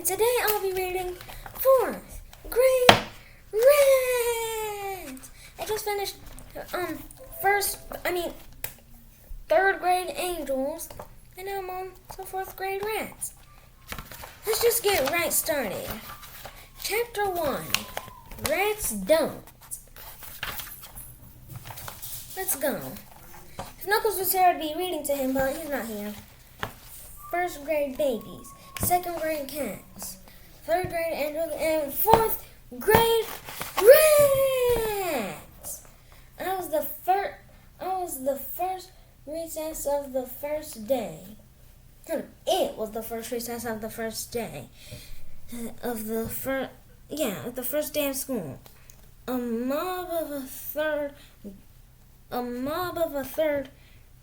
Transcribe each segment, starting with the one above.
today I'll be reading 4th grade Rats. I just finished third grade Angels, and now I'm on to 4th grade Rats. Let's just get right started. Chapter 1, Rats Don't. Let's go. If Knuckles was here, I'd be reading to him, but he's not here. 1st grade babies, 2nd grade cats, 3rd grade angels, and 4th grade rats. I was the first recess of the first day. It was the first recess of the first day of the first day of school. A mob of third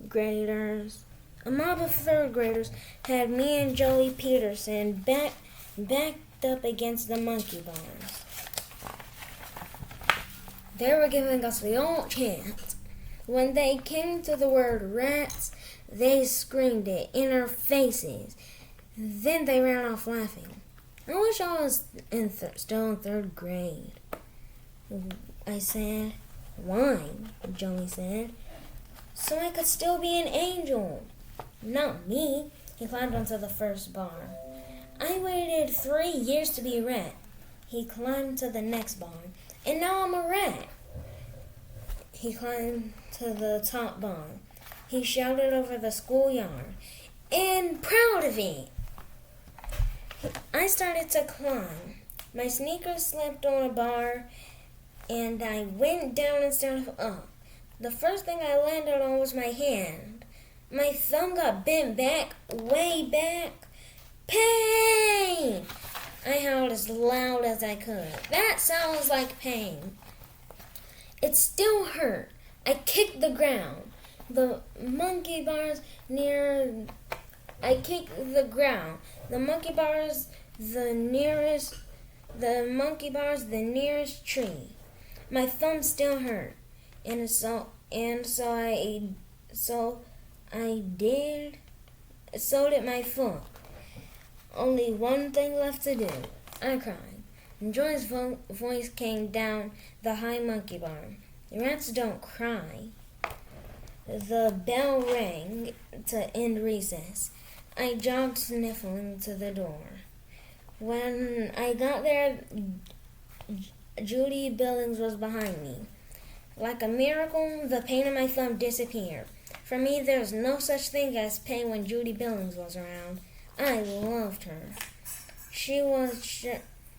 graders had me and Joey Peterson backed up against the monkey bars. They were giving us the old chance. When they came to the word rats, they screamed it in our faces. Then they ran off laughing. I wish I was still in 3rd grade, I said. Why? Joey said. So I could still be an angel. Not me. He climbed onto the first bar. I waited 3 years to be a rat. He climbed to the next bar, and now I'm a rat. He climbed to the top bar. He shouted over the schoolyard, and proud of it. I started to climb. My sneakers slipped on a bar, and I went down instead of up. The first thing I landed on was my hand. My thumb got bent back, way back. Pain! I howled as loud as I could. That sounds like pain. It still hurt. I kicked the ground. The monkey bars the nearest tree. My thumb still hurt, and so did my foot. Only one thing left to do. I cried. And Joy's voice came down the high monkey bar. Rats don't cry. The bell rang to end recess. I jogged sniffling to the door. When I got there, Judy Billings was behind me. Like a miracle, the pain in my thumb disappeared. For me, there was no such thing as pain when Judy Billings was around. I loved her.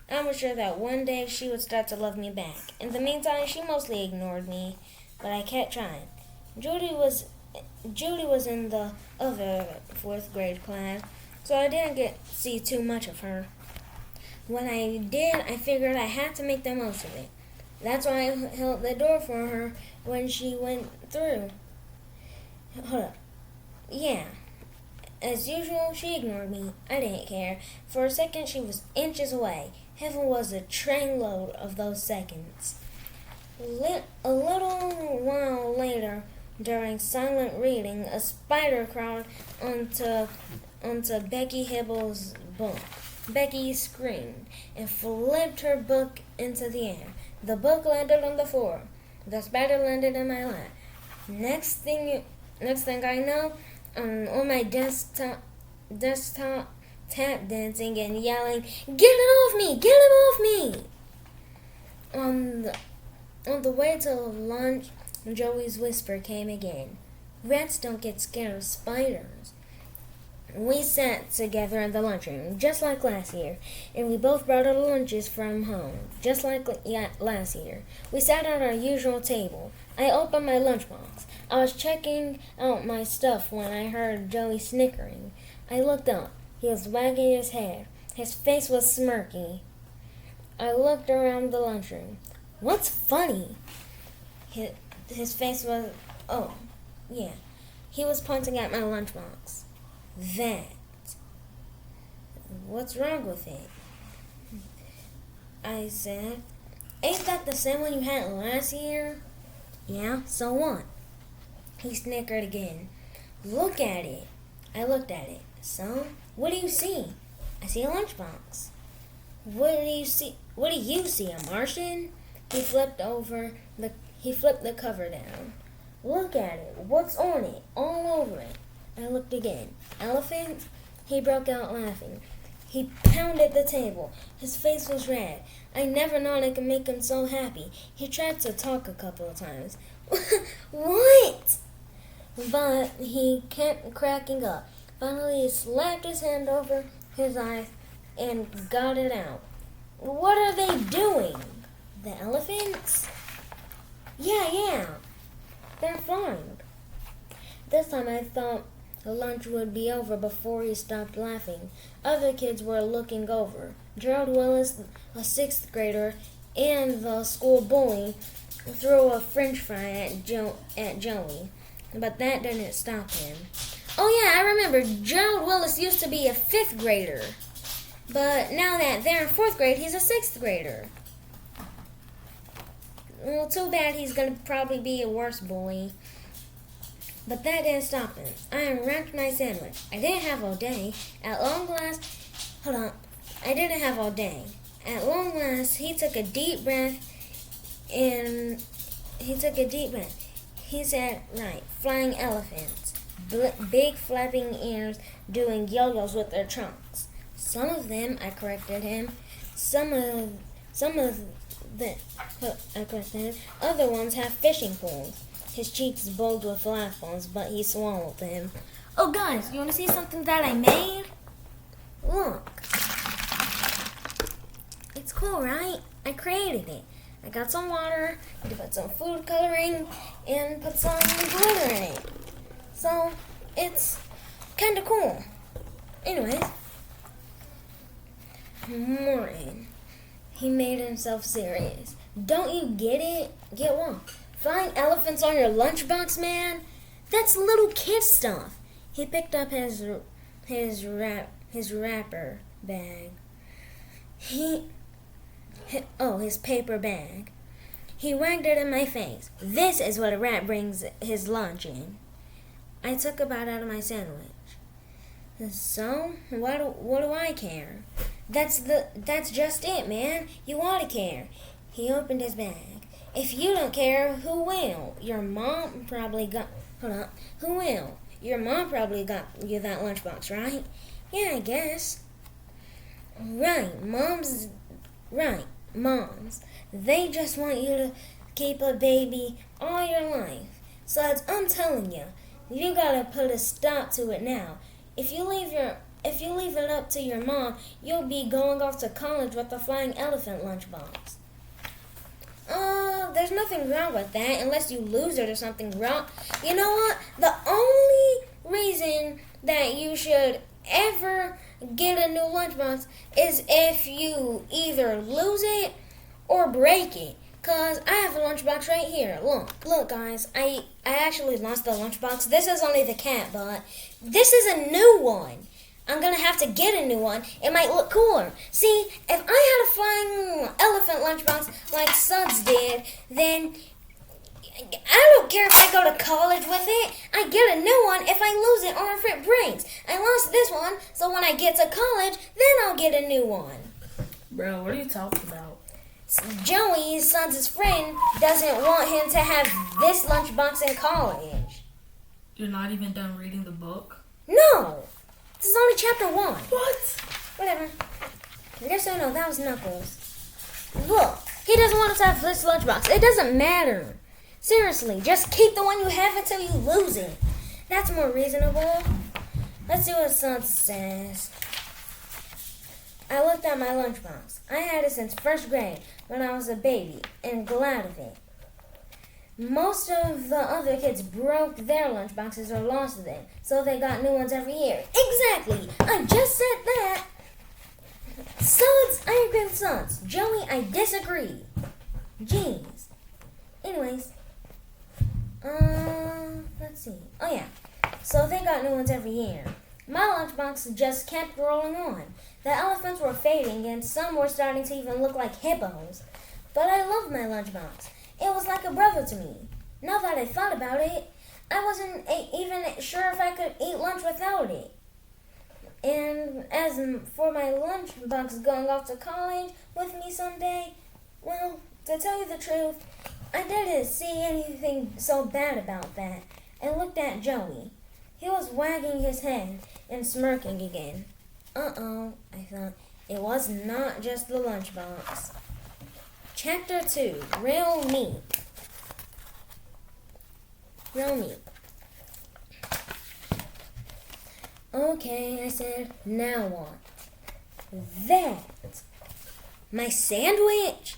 I was sure that one day she would start to love me back. In the meantime, she mostly ignored me, but I kept trying. Judy was in the other 4th grade class, so I didn't get to see too much of her. When I did, I figured I had to make the most of it. That's why I held the door for her when she went through. Hold up. Yeah. As usual, she ignored me. I didn't care. For a second, she was inches away. Heaven was a trainload of those seconds. A little while later, during silent reading, a spider crawled onto Becky Hibble's book. Becky screamed and flipped her book into the air. The book landed on the floor. The spider landed in my lap. Next thing I know, I'm on my desktop tap dancing and yelling, "Get it off me! Get him off me!" On the way to lunch, Joey's whisper came again. Rats don't get scared of spiders. We sat together in the lunchroom, just like last year, and we both brought our lunches from home, just like last year. We sat at our usual table. I opened my lunchbox. I was checking out my stuff when I heard Joey snickering. I looked up. He was wagging his head. His face was smirky. I looked around the lunchroom. What's funny? His face was, oh, yeah. He was pointing at my lunchbox. That. What's wrong with it? I said. Ain't that the same one you had last year? Yeah, so what? He snickered again. Look at it. I looked at it. So, what do you see? I see a lunchbox. What do you see? What do you see? A Martian? He flipped the cover down. Look at it. What's on it? All over it. I looked again. Elephant? He broke out laughing. He pounded the table. His face was red. I never known it could make him so happy. He tried to talk a couple of times. What? But he kept cracking up. Finally, he slapped his hand over his eyes and got it out. What are they doing? The elephants? Yeah. They're flying. This time I thought the lunch would be over before he stopped laughing. Other kids were looking over. Gerald Willis, a 6th grader, and the school bully threw a french fry at Joey. But that didn't stop him. Oh yeah, I remember. Gerald Willis used to be a 5th grader. But now that they're in 4th grade, he's a 6th grader. Well, too bad. He's going to probably be a worse bully. But that didn't stop him. I unwrapped my sandwich. I didn't have all day. At long last, I didn't have all day. At long last, he took a deep breath, He said, right, flying elephants, big flapping ears doing yo-yos with their trunks. Some of them, I corrected him, other ones have fishing poles. His cheeks bulged with laughs, but he swallowed them. Oh, guys, you want to see something that I made? Look. It's cool, right? I created it. I got some water, I put some food coloring, and put some glitter in it. So, it's kind of cool. Anyways. Morton. He made himself serious. Don't you get it? Get what? Flying elephants on your lunchbox, man? That's little kid stuff. He picked up his wrapper bag. His paper bag. He wagged it in my face. This is what a rat brings his lunch in. I took a bite out of my sandwich. So, what do I care? That's just it, man. You ought to care. He opened his bag. If you don't care, who will? Your mom probably got... Hold on. Who will? Your mom probably got you that lunchbox, right? Yeah, I guess. Right, moms. They just want you to keep a baby all your life. So I'm telling you, you gotta put a stop to it now. If you leave it up to your mom, you'll be going off to college with a flying elephant lunchbox. There's nothing wrong with that unless you lose it or something wrong. You know what? The only reason that you should ever get a new lunchbox is if you either lose it or break it. Cause I have a lunchbox right here. Look guys, I actually lost the lunchbox. This is only the cat, but this is a new one. I'm gonna have to get a new one. It might look cooler. See, if I had a flying elephant lunchbox like Suds did, then I don't care if I go to college with it. I get a new one if I lose it or if it breaks. I lost this one, so when I get to college, then I'll get a new one. Bro, what are you talking about? Joey, Suds' friend, doesn't want him to have this lunchbox in college. You're not even done reading the book? No! This is only chapter 1. What? Whatever. Just so you know, that was Knuckles. Look, he doesn't want us to have this lunchbox. It doesn't matter. Seriously, just keep the one you have until you lose it. That's more reasonable. Let's see what Suds says. I looked at my lunchbox. I had it since 1st grade when I was a baby and glad of it. Most of the other kids broke their lunchboxes or lost them, so they got new ones every year. Exactly! I just said that! Suds, I agree with Suds. Joey, I disagree. Jeez. Anyways. Let's see. Oh yeah. So they got new ones every year. My lunchbox just kept rolling on. The elephants were fading and some were starting to even look like hippos. But I loved my lunchbox. It was like a brother to me. Now that I thought about it, I wasn't even sure if I could eat lunch without it. And as for my lunchbox going off to college with me someday, well, to tell you the truth, I didn't see anything so bad about that. I looked at Joey. He was wagging his head and smirking again. Uh-oh, I thought. It was not just the lunchbox. Chapter 2, Real Meat. Real meat. Okay, I said, now what? That. My sandwich?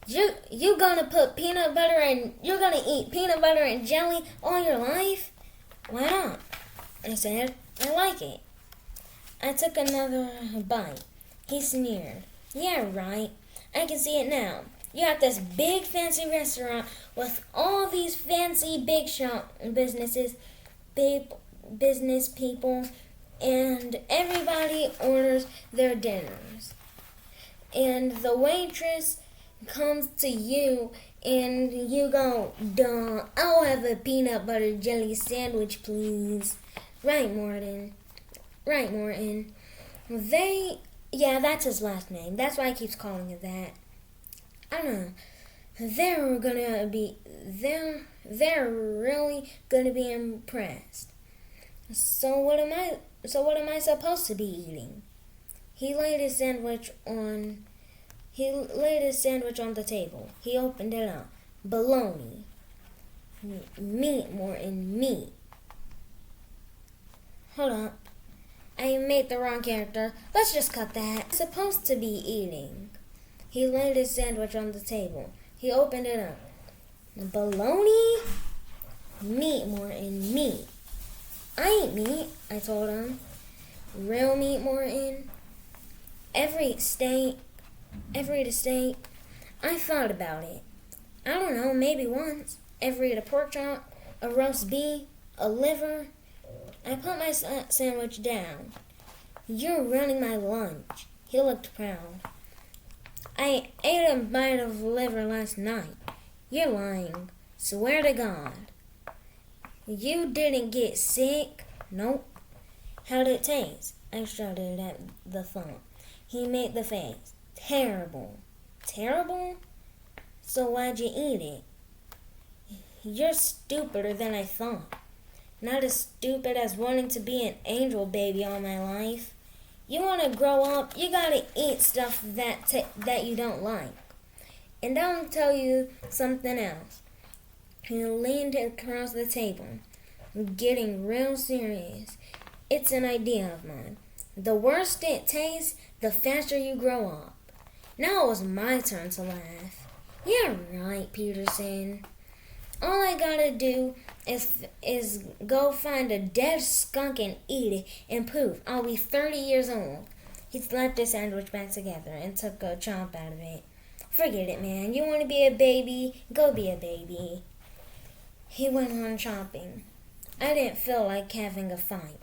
You gonna put peanut butter and you're gonna eat peanut butter and jelly all your life? Why not? I said, I like it. I took another bite. He sneered. Yeah, right. I can see it now. You got this big fancy restaurant with all these fancy big shop businesses, business people, and everybody orders their dinners. And the waitress comes to you and you go, duh, I'll have a peanut butter jelly sandwich, please. Right, Morton. Yeah, that's his last name. That's why he keeps calling it that. I don't know. They're really gonna be impressed. So what am I supposed to be eating? He laid his sandwich on the table. He opened it up. Bologna. Meat, Morton, meat. Hold on. I made the wrong character. Let's just cut that. I'm supposed to be eating. He laid his sandwich on the table. He opened it up. Bologna? Meat, Morton, meat. I eat meat, I told him. Real meat, Morton. Every state. I thought about it. I don't know, maybe once. Ever eat a pork chop, a roast beef, a liver? I put my sandwich down. You're running my lunch. He looked proud. I ate a bite of liver last night. You're lying. Swear to God. You didn't get sick? Nope. How'd it taste? I shuddered at the thought. He made the face. Terrible. Terrible? So why'd you eat it? You're stupider than I thought. Not as stupid as wanting to be an angel baby all my life. You want to grow up, you gotta eat stuff that you don't like. And I'll tell you something else. He leaned across the table, getting real serious. It's an idea of mine. The worse it tastes, the faster you grow up. Now it was my turn to laugh. Yeah, right, Peterson. All I gotta do is go find a dead skunk and eat it, and poof, I'll be 30 years old. He slapped his sandwich back together and took a chomp out of it. Forget it, man. You want to be a baby? Go be a baby. He went on chomping. I didn't feel like having a fight.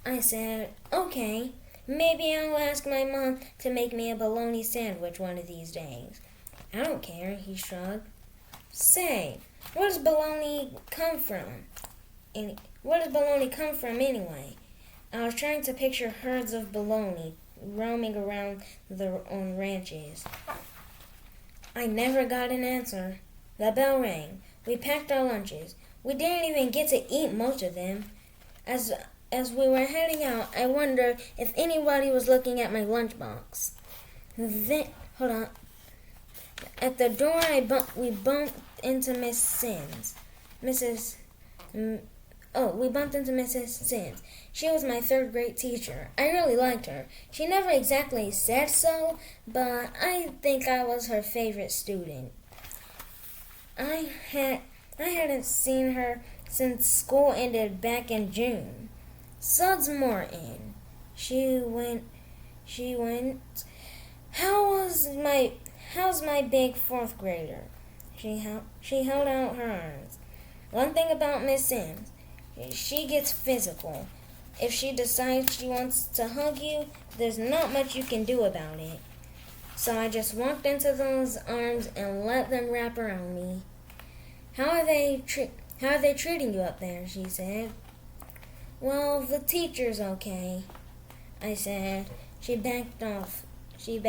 I said, okay, maybe I'll ask my mom to make me a bologna sandwich one of these days. I don't care, he shrugged. Say, where does bologna come from? Anyway? I was trying to picture herds of bologna roaming around on ranches. I never got an answer. The bell rang. We packed our lunches. We didn't even get to eat most of them. As we were heading out, I wondered if anybody was looking at my lunchbox. Then, hold on. At the door, we bumped into Miss Sims. We bumped into Mrs. Sims. She was my third grade teacher. I really liked her. She never exactly said so, but I think I was her favorite student. I hadn't seen her since school ended back in June. Suds Morton. She went. How's my big fourth grader? She held out her arms. One thing about Miss Sims, she gets physical. If she decides she wants to hug you, there's not much you can do about it. So I just walked into those arms and let them wrap around me. How are they treating you up there? She said. Well, the teacher's okay, I said. She backed off. She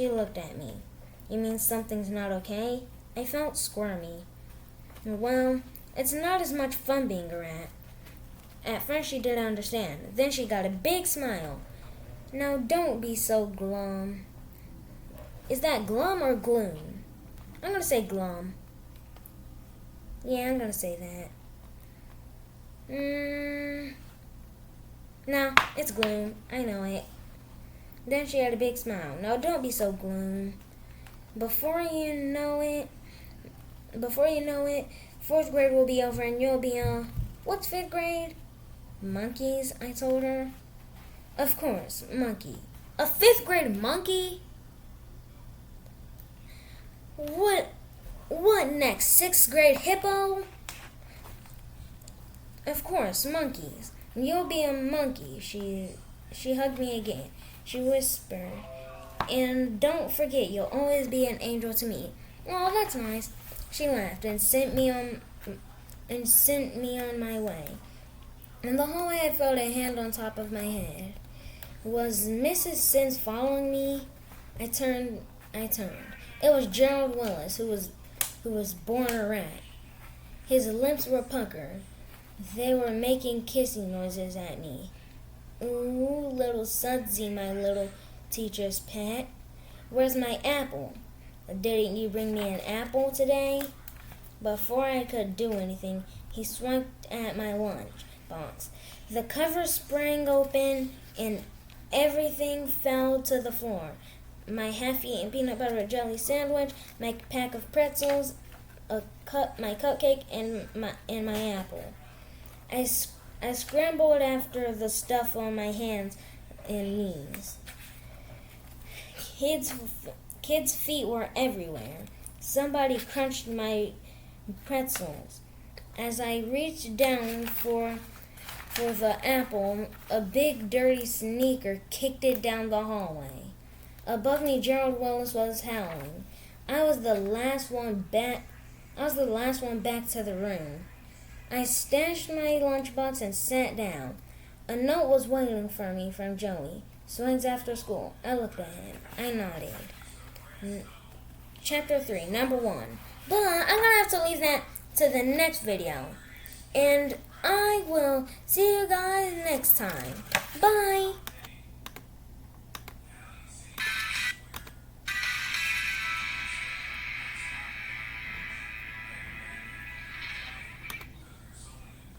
looked at me. You mean something's not okay? I felt squirmy. Well, it's not as much fun being a rat. At first she didn't understand. Then she got a big smile. Now don't be so glum. Is that glum or gloom? I'm gonna say glum. Yeah, I'm gonna say that. No, it's gloom. I know it. Then she had a big smile. Now don't be so gloom. Before you know it, 4th grade will be over and you'll be what's 5th grade? Monkeys, I told her. Of course, monkey. A 5th grade monkey? What next? 6th grade hippo? Of course, monkeys. You'll be a monkey. She hugged me again. She whispered, and don't forget, you'll always be an angel to me. Oh, that's nice. She laughed and sent me on my way. In the hallway, I felt a hand on top of my head. Was Mrs. Sims following me? I turned. It was Gerald Willis, who was born a rat. His lips were puckered. They were making kissing noises at me. Ooh, little Sudsy, my little teacher's pet. Where's my apple? Didn't you bring me an apple today? Before I could do anything, he swiped at my lunch box. The cover sprang open and everything fell to the floor. My half-eaten peanut butter and jelly sandwich, my pack of pretzels, my cupcake, and my apple. I scrambled after the stuff on my hands and knees. Kids' feet were everywhere. Somebody crunched my pretzels. As I reached down for the apple, a big dirty sneaker kicked it down the hallway. Above me, Gerald Willis was howling. I was the last one back to the room. I stashed my lunchbox and sat down. A note was waiting for me from Joey. Swings after school. I looked at him. I nodded. Chapter 3, number 1. But I'm going to have to leave that to the next video. And I will see you guys next time. Bye!